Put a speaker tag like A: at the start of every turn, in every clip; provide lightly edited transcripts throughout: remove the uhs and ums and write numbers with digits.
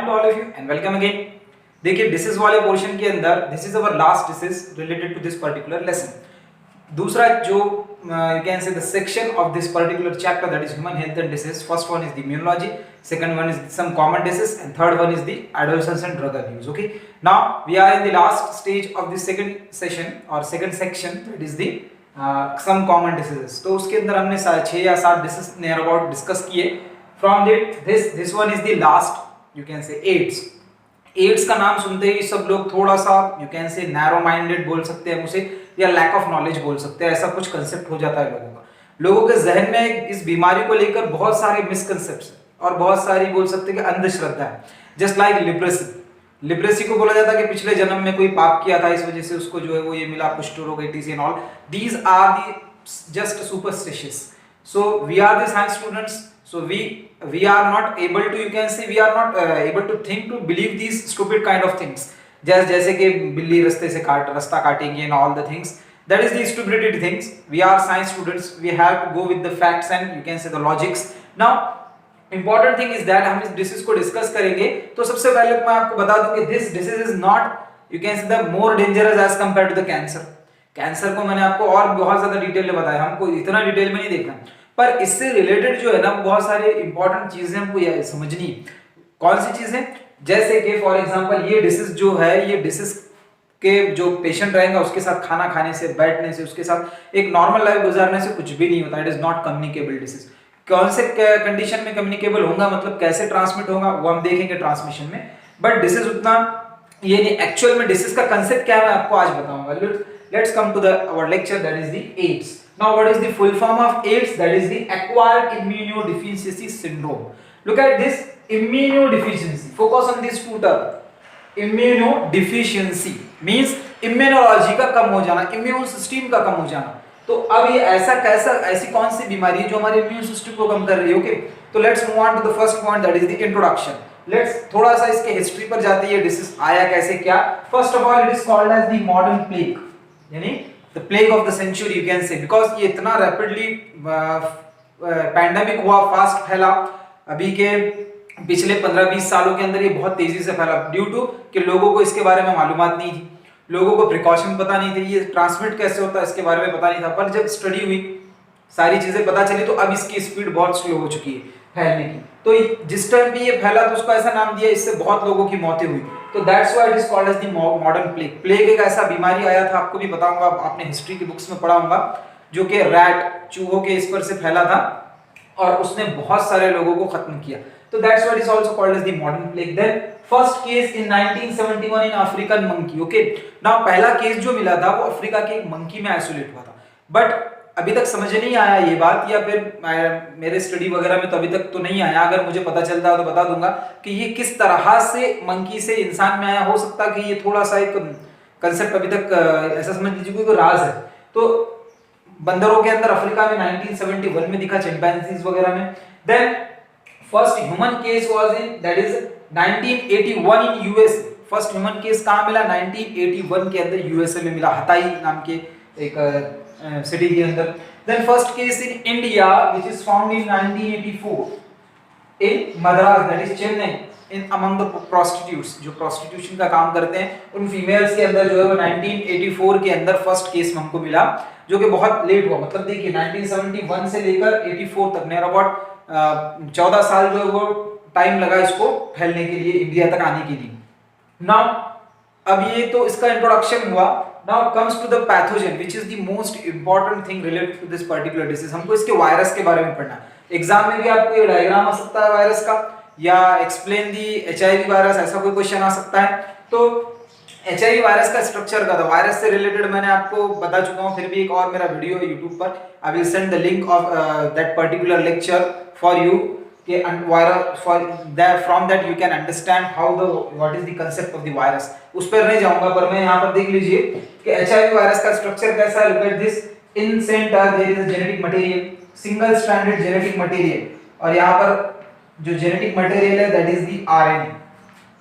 A: Morning to all of you and welcome again. देखिए disease वाले portion के अंदर this is our last disease related to this particular lesson. दूसरा जो you can say the section of this particular chapter, that is human health and disease. First one is the immunology, second one is some common disease, and third one is the adolescence and drug abuse. Okay, now we are in the last stage of the second session or second section, that is the some common diseases. तो उसके अंदर हमने 6 या 7 disease near about discuss किए. From this one is the last, you can say AIDS. AIDS का नाम सुनते ही सब लोग थोड़ा सा you can say narrow minded बोल सकते हैं उसे, या लैक ऑफ नॉलेज बोल सकते हैं, ऐसा कुछ कंसेप्ट हो जाता है लोगों का। लोगों के जहन में इस बीमारी को लेकर बहुत सारे मिसकंसेप्ट्स और बहुत सारी बोल सकते हैं कि अंधश्रद्धा है। जस्ट लाइक लिप्रेसी को बोला जाता है कि पिछले जन्म में कोई पाप किया था, इस वजह से उसको जो है वो ये मिला, कुष्ठ रोग, एटीज and all. These are the just superstitious. So we are the science students, so we are not able to, you can say we are not able to think to believe these stupid kind of things, जैसे कि बिल्ली रास्ता काटेंगे and all the things, that is the stupidity things. We are science students, we have to go with the facts and you can say the logics. Now important thing is that हम इस disease को discuss करेंगे तो सबसे पहले मैं आपको बता दूं कि this disease is not, you can say, the more dangerous as compared to the cancer. Cancer को मैंने आपको और बहुत ज्यादा डिटेल में बताया, हमको इतना डिटेल में नहीं देखना, पर इससे रिलेटेड जो है ना बहुत सारे इंपॉर्टेंट चीजें हमको समझनी। कौन सी चीजें? जैसे कि फॉर एग्जांपल ये डिसीज जो है, ये डिसीज के जो पेशेंट रहेगा उसके साथ खाना खाने से, बैठने से, उसके साथ एक नॉर्मल लाइफ गुजारने से कुछ भी नहीं होता। It is not communicable disease. कौन से कंडीशन में कम्युनिकेबल होगा, मतलब कैसे ट्रांसमिट होगा वो हम देखेंगे ट्रांसमिशन में, बट डिसीज उतना ये नहीं। एक्चुअल में डिसीज का कंसेप्ट क्या है मैं आपको आज बताऊंगा। Let's come to our lecture, that is the AIDS. Now what is the full form of AIDS? That is the acquired immunodeficiency syndrome. Look at this, immunodeficiency. Focus on these two terms. Immunodeficiency means immunology का कम हो जाना, immune system का कम हो जाना। तो अब ये ऐसी कौन सी बीमारी है जो हमारे immune system को कम कर रही है? ओके, तो let's move on to the first point, that is the introduction. Let's थोड़ा सा इसके हिस्ट्री पर जाते हैं, डिसीज आया कैसे क्या। First of all, it is called as the modern plague, यानी the plague of the century you can say, because ये इतना रैपिडली पैंडेमिक हुआ, फास्ट फैला। अभी के पिछले 15-20 सालों के अंदर ये बहुत तेजी से फैला ड्यू टू कि लोगों को इसके बारे में मालूमात नहीं थी, लोगों को प्रिकॉशन पता नहीं थी, ये ट्रांसमिट कैसे होता है इसके बारे में पता नहीं था। पर जब स्टडी हुई, सारी चीजें पता चली, तो अब इसकी स्पीड बहुत स्लो हो चुकी है फैलने की। तो जिस टाइम पे ये फैला तो उसको ऐसा नाम दिया, इससे बहुत लोगों की मौतें हुई, तो that's why it is called as the modern plague. Plague एक ऐसा बीमारी आया था, आपको भी बताऊंगा, आपने हिस्ट्री की बुक्स में पढ़ा होगा, जो कि रैट, चूहों के इस पर से फैला था और उसने बहुत सारे लोगों को खत्म किया। तो that's why it is also called as the modern plague. Then first case in 1971 in African monkey. Okay, now पहला केस जो मिला था वो अफ्रीका के एक मंकी में आइसोलेट हुआ था, बट अभी तक समझ नहीं आया ये बात, या फिर मेरे स्टडी वगैरह में तो अभी तक तो नहीं आया। अगर मुझे पता चलता है तो बता दूंगा कि ये किस तरह से मंकी से इंसान में आया। हो सकता है कि ये थोड़ा सा एक कंसेप्ट अभी तक ऐसा समझ लीजिए कोई राज है। तो बंदरों के अंदर अफ्रीका में 1971 में दिखा, चिंपैंजीज वगैरह में। Then first human case was in, that is 1981 in USA. First human case कहां मिला? 1981 के अंदर यूएसए में मिला, हताई नाम के एक सिटी के अंदर। Then first case in India which is found in 1984 in Madras, that is Chennai, in among the prostitutes, जो प्रोस्टिट्यूशन का काम करते हैं उन फीमेल्स के अंदर जो है वो 1984 के अंदर फर्स्ट केस हमको मिला, जो कि बहुत लेट हुआ। मतलब देखिए 1971 से लेकर 84 तक, नियर अबाउट 14 साल जो है वो टाइम लगा इसको फैलने के लिए, इंडिया तक आने के लिए। नाउ अब ये तो इसका इंट्रोडक्शन हुआ। Now comes to the pathogen, which is the most important thing related to this particular disease. हमको इसके वायरस के बारे में पढ़ना। एग्जाम में भी आपको ये डायग्राम आ सकता है वायरस का, या एक्सप्लेन दी HIV वायरस, ऐसा कोई क्वेश्चन आ सकता है। तो HIV वायरस का स्ट्रक्चर का था, वायरस से रिलेटेड मैंने आपको बता चुका हूँ, फिर भी एक और मेरा वीडियो है यूट्यूब पर, I will send the link of that particular lecture for you, कि from that you can understand how what is the concept of the virus। उस पर नहीं जाऊंगा, पर मैं यहाँ पर देख लीजिए कि HIV वायरस का स्ट्रक्चर कैसा है। Look at this, in center there is a genetic material, single stranded genetic material, और यहाँ पर जो genetic material है that is the RNA,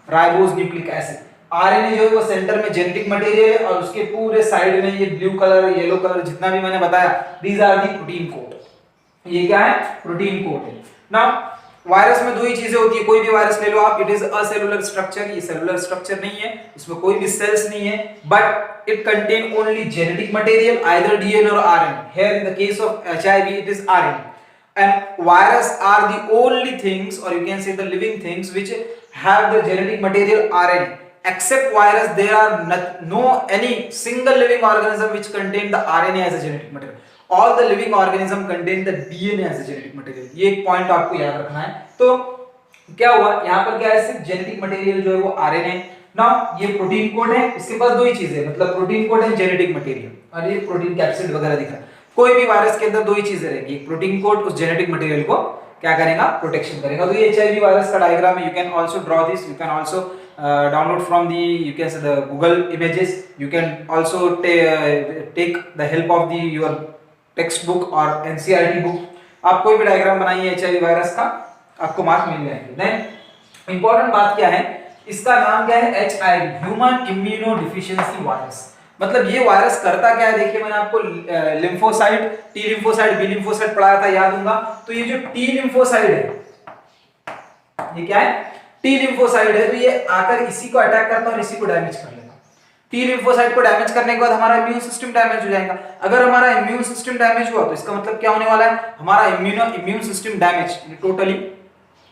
A: ribose nucleic acid. RNA जो है वो सेंटर में जेनेटिक मटेरियल है, और उसके पूरे साइड में ये ब्लू कलर, येलो कलर, जितना भी मैंने बताया, these are the protein coat। ये क्या है? प्रोटीन कोट है। नाउ वायरस में दो ही चीजें होती है, कोई भी वायरस ले लो आप, it is a cellular structure, ये सेलुलर स्ट्रक्चर नहीं है, इसमें कोई भी सेल्स नहीं है, but it contain only genetic material either DNA और RNA. Here in the case of HIV it is RNA, and virus are the only things, or you can say the living things, which have the genetic material RNA. Except virus, there are no any single living organism which contain the RNA as a genetic material. All the living organism contain the DNA as a genetic material. ये एक point आपको याद रखना है। तो क्या हुआ यहाँ पर, क्या है, सिर्फ जेनेटिक मटेरियल जो है वो RNA। नाउ ये प्रोटीन कोड है, इसके पास दो ही चीजें, मतलब protein code and genetic material, और ये प्रोटीन कैप्सिड वगैरह दिख रहा है। कोई भी वायरस के अंदर दो ही चीजें रहेंगी, प्रोटीन कोड उस जेनेटिक मटेरियल को क्या करेगा, प्रोटेक्शन करेगा। तो ये एचआईवी वायरस का डायग्राम है, you can also draw this, you can also download from the, you can say, the Google images, you can also take the help of the your textbook or NCERT book, आप कोई भी diagram बनाइए HIV virus का, आपको mark मिल जाएंगे। Then important बात क्या है, इसका नाम क्या है, HIV, human immunodeficiency virus. मतलब ये वायरस करता क्या है, देखिए मैंने आपको lymphocyte, T lymphocyte, B lymphocyte पढ़ाया था, याद होगा। तो ये जो टी लिम्फोसाइट है, ये क्या है, टी लिम्फोसाइट है, तो ये आकर इसी को अटैक करता है और इसी को डैमेज कर लेगा। टी लिम्फोसाइट को डैमेज करने के बाद हमारा इम्यून सिस्टम डैमेज हो जाएगा। अगर हमारा इम्यून सिस्टम डैमेज हुआ तो इसका मतलब क्या होने वाला है, हमारा immune system damage, totally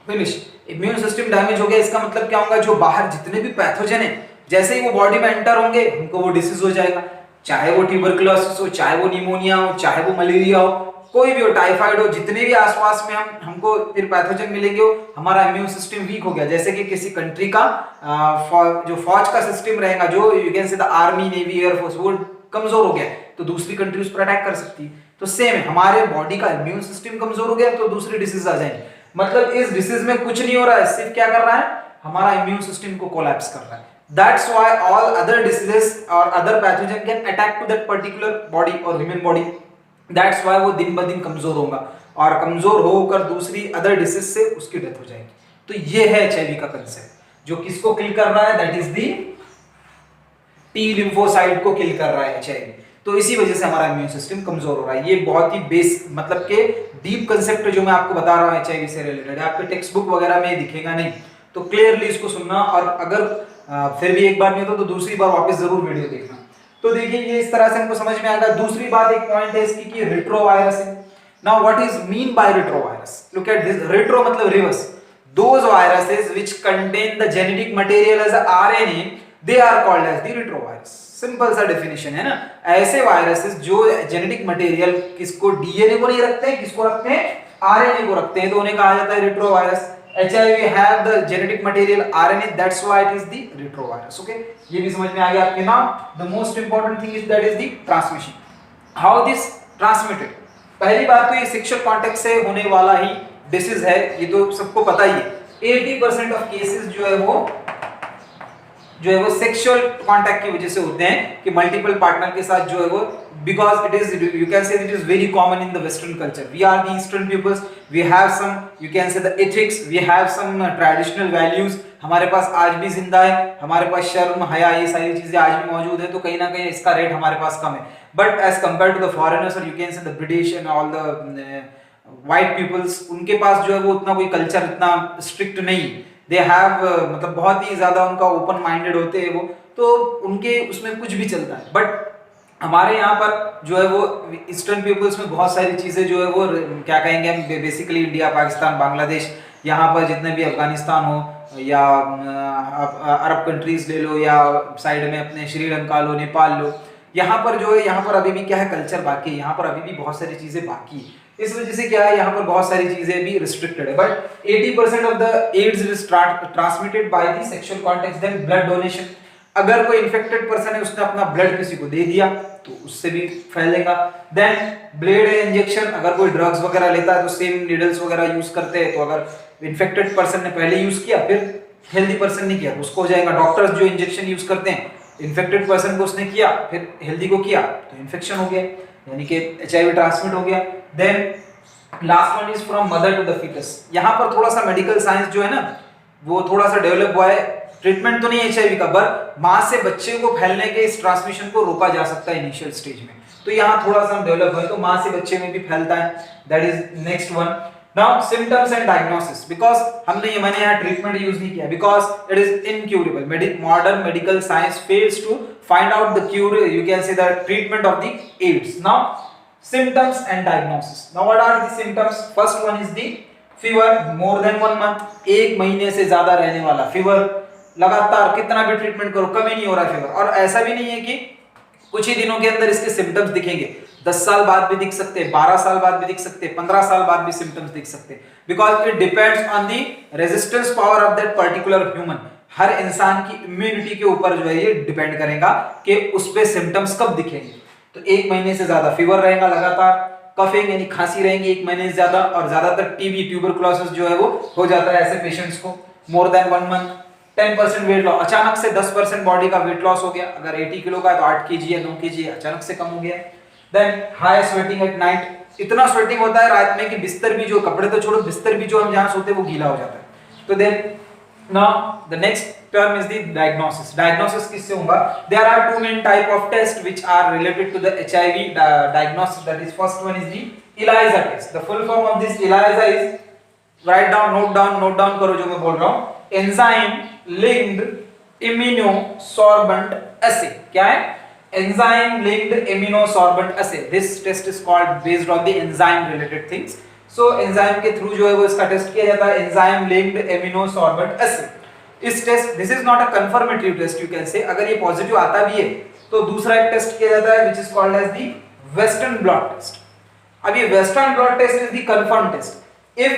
A: finish. Immune system damage हो गया, इसका मतलब क्या होगा, जो बाहर जितने भी पैथोजन है, जैसे ही वो बॉडी में एंटर होंगे, उनको वो डिसीज हो जाएगा, चाहे वो ट्यूबरकुलोसिस हो, चाहे वो निमोनिया हो, चाहे वो मलेरिया हो, कोई भी हो, टाइफाइड हो, जितने भी आसपास में हमको फिर पैथोजन मिलेंगे, हमारा इम्यून सिस्टम वीक हो गया। जैसे कि किसी कंट्री का जो फौज का सिस्टम रहेगा, जो you can say the army, navy, air force, वो कमजोर हो गया तो दूसरी कंट्री उस पर अटैक कर सकती है। तो सेम है, हमारे बॉडी का इम्यून सिस्टम कमजोर हो गया तो दूसरी डिसीज आ जाएंगे। मतलब इस डिसीज में कुछ नहीं हो रहा है, सिर्फ क्या कर रहा है, हमारा इम्यून सिस्टम को कोलैप्स कर रहा है। That's why all other diseases or other pathogen can attack to that particular body or human body. That's why वो दिन ब दिन कमजोर होगा और कमजोर होकर दूसरी अदर डिसीज से उसकी डेथ हो जाएगी। तो ये है एचआईवी का कंसेप्ट, जो किसको किल कर रहा है, that is the T lymphocyte को किल कर रहा है एचआईवी। तो इसी वजह से हमारा इम्यून सिस्टम कमजोर हो रहा है। ये बहुत ही बेस मतलब के डीप कंसेप्ट जो मैं आपको बता रहा हूँ एचआईवी से रिलेटेड, आपके टेक्स्ट बुक वगैरह में दिखेगा नहीं, तो क्लियरली इसको सुनना, और अगर फिर भी एक बार नहीं होता तो दूसरी बार वापस जरूर वीडियो देखना। तो देखिए ये इस तरह से हमको समझ में आएगा। दूसरी बात, एक पॉइंट है इसकी कि रेट्रोवायरस है। Now what is mean by retrovirus, look at this, retro मतलब reverse, those viruses which contain the genetic material as RNA, they are called as the retrovirus. Simple सा डेफिनेशन है ना, ऐसे वायरसेस जो जेनेटिक मटेरियल किसको, DNA को नहीं रखते हैं, किसको रखते हैं, आरएनए को रखते हैं, तो उन्हें कहा जाता है retrovirus. HIV have the genetic material RNA, that's why it is the retrovirus. Okay, ये भी समझ में आ गया आपके नाम। The most important thing is that is the transmission. How this transmitted? पहली बात तो ये सेक्सुअल कॉन्टैक्ट से होने वाला ही डिसीज है, ये तो सबको पता ही है। 80% ऑफ केसेस जो है वो सेक्सुअल कॉन्टैक्ट की वजह से होते हैं, कि मल्टीपल पार्टनर के साथ जो है वो, because it is, you can say it is very common in the Western culture. We are the Eastern peoples, we have some, you can say the ethics, we have some traditional values, हमारे पास आज भी जिंदा है, हमारे पास शर्म, हया, ये सारी चीजें आज भी मौजूद है, तो कहीं ना कहीं इसका रेट हमारे पास कम है। But as compare to the foreigners, और you can say the British and all the white peoples, उनके पास जो है वो उतना कोई कल्चर इतना स्ट्रिक्ट नहीं, दे हैव मतलब बहुत ही ज्यादा उनका ओपन माइंडेड होते हैं वो, तो उनके उसमें कुछ भी चलता है। बट हमारे यहाँ पर जो है वो ईस्टर्न पीपल्स में बहुत सारी चीज़ें जो है वो क्या कहेंगे हम, बेसिकली इंडिया, पाकिस्तान, बांग्लादेश, यहाँ पर जितने भी अफगानिस्तान हो या अरब कंट्रीज ले लो, या साइड में अपने श्रीलंका लो, नेपाल लो, यहाँ पर जो है, यहाँ पर अभी भी क्या है, कल्चर बाकी है, यहाँ पर अभी भी बहुत सारी चीज़ें बाकी है। इस वजह से क्या है, यहाँ पर बहुत सारी चीज़ें भी रिस्ट्रिक्टेड है। But 80% of the AIDS is transmitted by the sexual contact. Then blood donation, अगर कोई इन्फेक्टेड पर्सन है, उसने अपना ब्लड किसी को दे दिया तो उससे भी फैलेगा। देन ब्लेड इंजेक्शन, अगर कोई ड्रग्स वगैरह लेता है तो सेम नीडल्स वगैरह यूज करते हैं, तो अगर इन्फेक्टेड पर्सन ने पहले यूज किया, फिर हेल्दी पर्सन ने किया, तो उसको हो जाएगा। डॉक्टर्स जो इंजेक्शन यूज करते हैं, इन्फेक्टेड पर्सन को उसने किया, फिर हेल्दी को किया, तो इन्फेक्शन हो गया, यानी कि एचआईवी ट्रांसमिट हो गया। Then last one is from mother to the foetus. यहाँ पर थोड़ा सा मेडिकल साइंस जो है ना, वो थोड़ा सा डेवलप हुआ है। ट्रीटमेंट तो नहीं है एचआईवी का, पर मां से बच्चे को फैलने के इस ट्रांसमिशन को रोका जा सकता है इनिशियल स्टेज में, तो यहाँ थोड़ा सा हम डेवलप हुए, तो मां से बच्चे में भी फैलता है। That is next one. Now symptoms and diagnosis, because हमने ये मैंने यहाँ ट्रीटमेंट यूज नहीं किया, because it is incurable. Modern medical science fails to find out the cure, you can say the treatment of the AIDS. Now symptoms and diagnosis. Now what are the symptoms? First one is the fever more than 1 month, एक महीने से ज्यादा रहने वाला fever, लगातार कितना भी treatment करो कमी नहीं हो रहा फीवर. और ऐसा भी नहीं है कि कुछ ही दिनों के अंदर इसके सिम्टम्स दिखेंगे, 10 साल बाद भी दिख सकते हैं, 12 साल बाद भी दिख सकते हैं, 15 साल बाद भी सिम्टम्स दिख सकते हैं, because it depends on the resistance power of that particular human. हर इंसान की इम्यूनिटी के ऊपर जो है ये डिपेंड करेगा कि उस पे सिम्टम्स कब दिखेंगे. तो एक महीने से ज्यादा फीवर रहेगा लगातार, कफिंग यानी खांसी रहेंगी एक महीने से ज्यादा, और ज्यादातर टीबी ट्यूबरकुलोसिस जो है वो हो जाता है ऐसे पेशेंट्स को. More than 1 month, 10% weight loss, अचानक से 10% बॉडी का वेट लॉस हो गया. अगर 80 किलो का है तो 8 केजी या 9 केजी अचानक से कम हो गया. Then high sweating at night, इतना स्वेटिंग होता है रात में कि बिस्तर भी, जो कपड़े तो छोड़ो, बिस्तर भी जो हम जहां सोते हैं वो गीला हो जाता है. तो then now the next term is the diagnosis किससे होगा? There are two main type of tests which are related to the HIV diagnosis. That is, first one is the ELISA test. The full form of this ELISA is, write down, note down करो जो मैं बोल रहा हूँ, enzyme linked immunosorbent assay. क्या है? enzyme linked immunosorbent assay. This test is called based on the enzyme related things. So enzyme के through जो है वो इसका टेस्ट किया जाता है, एंजाइम लिंक्ड इम्यूनोसॉर्बेंट एसे. इस test, this is not a confirmatory test, you can say. अगर ये पॉजिटिव आता भी है तो दूसरा एक टेस्ट किया जाता है which is called as the western blot test. अब ये western blot test is the confirm test. If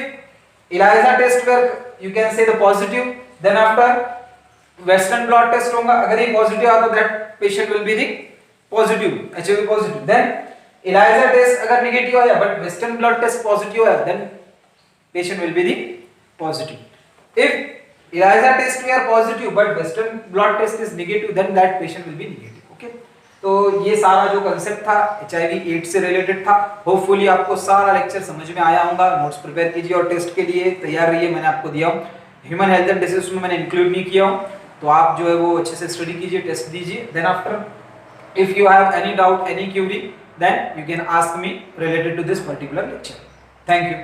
A: ELISA test were you can say the positive, then after western blot test होगा. अगर ये पॉजिटिव आता तो that patient will be the positive, HIV positive. Then ELISA test अगर negative आया but western blood test positive आया, then patient will be the positive. If ELISA test way are positive but western blood test is negative, then that patient will be negative. Okay, तो ये सारा जो concept था HIV AIDS से related था. Hopefully आपको सारा लेक्चर समझ में आया होगा. नोट्स प्रिपेयर कीजिए और टेस्ट के लिए तैयार रहिए. मैंने आपको दिया हूं, ह्यूमन हेल्थ एंड डिसीज में मैंने इंक्लूड नहीं किया हूं, तो आप जो है वो अच्छे से स्टडी कीजिए, टेस्ट दीजिए. Then after if you have any doubt, any query, then you can ask me related to this particular lecture. Thank you.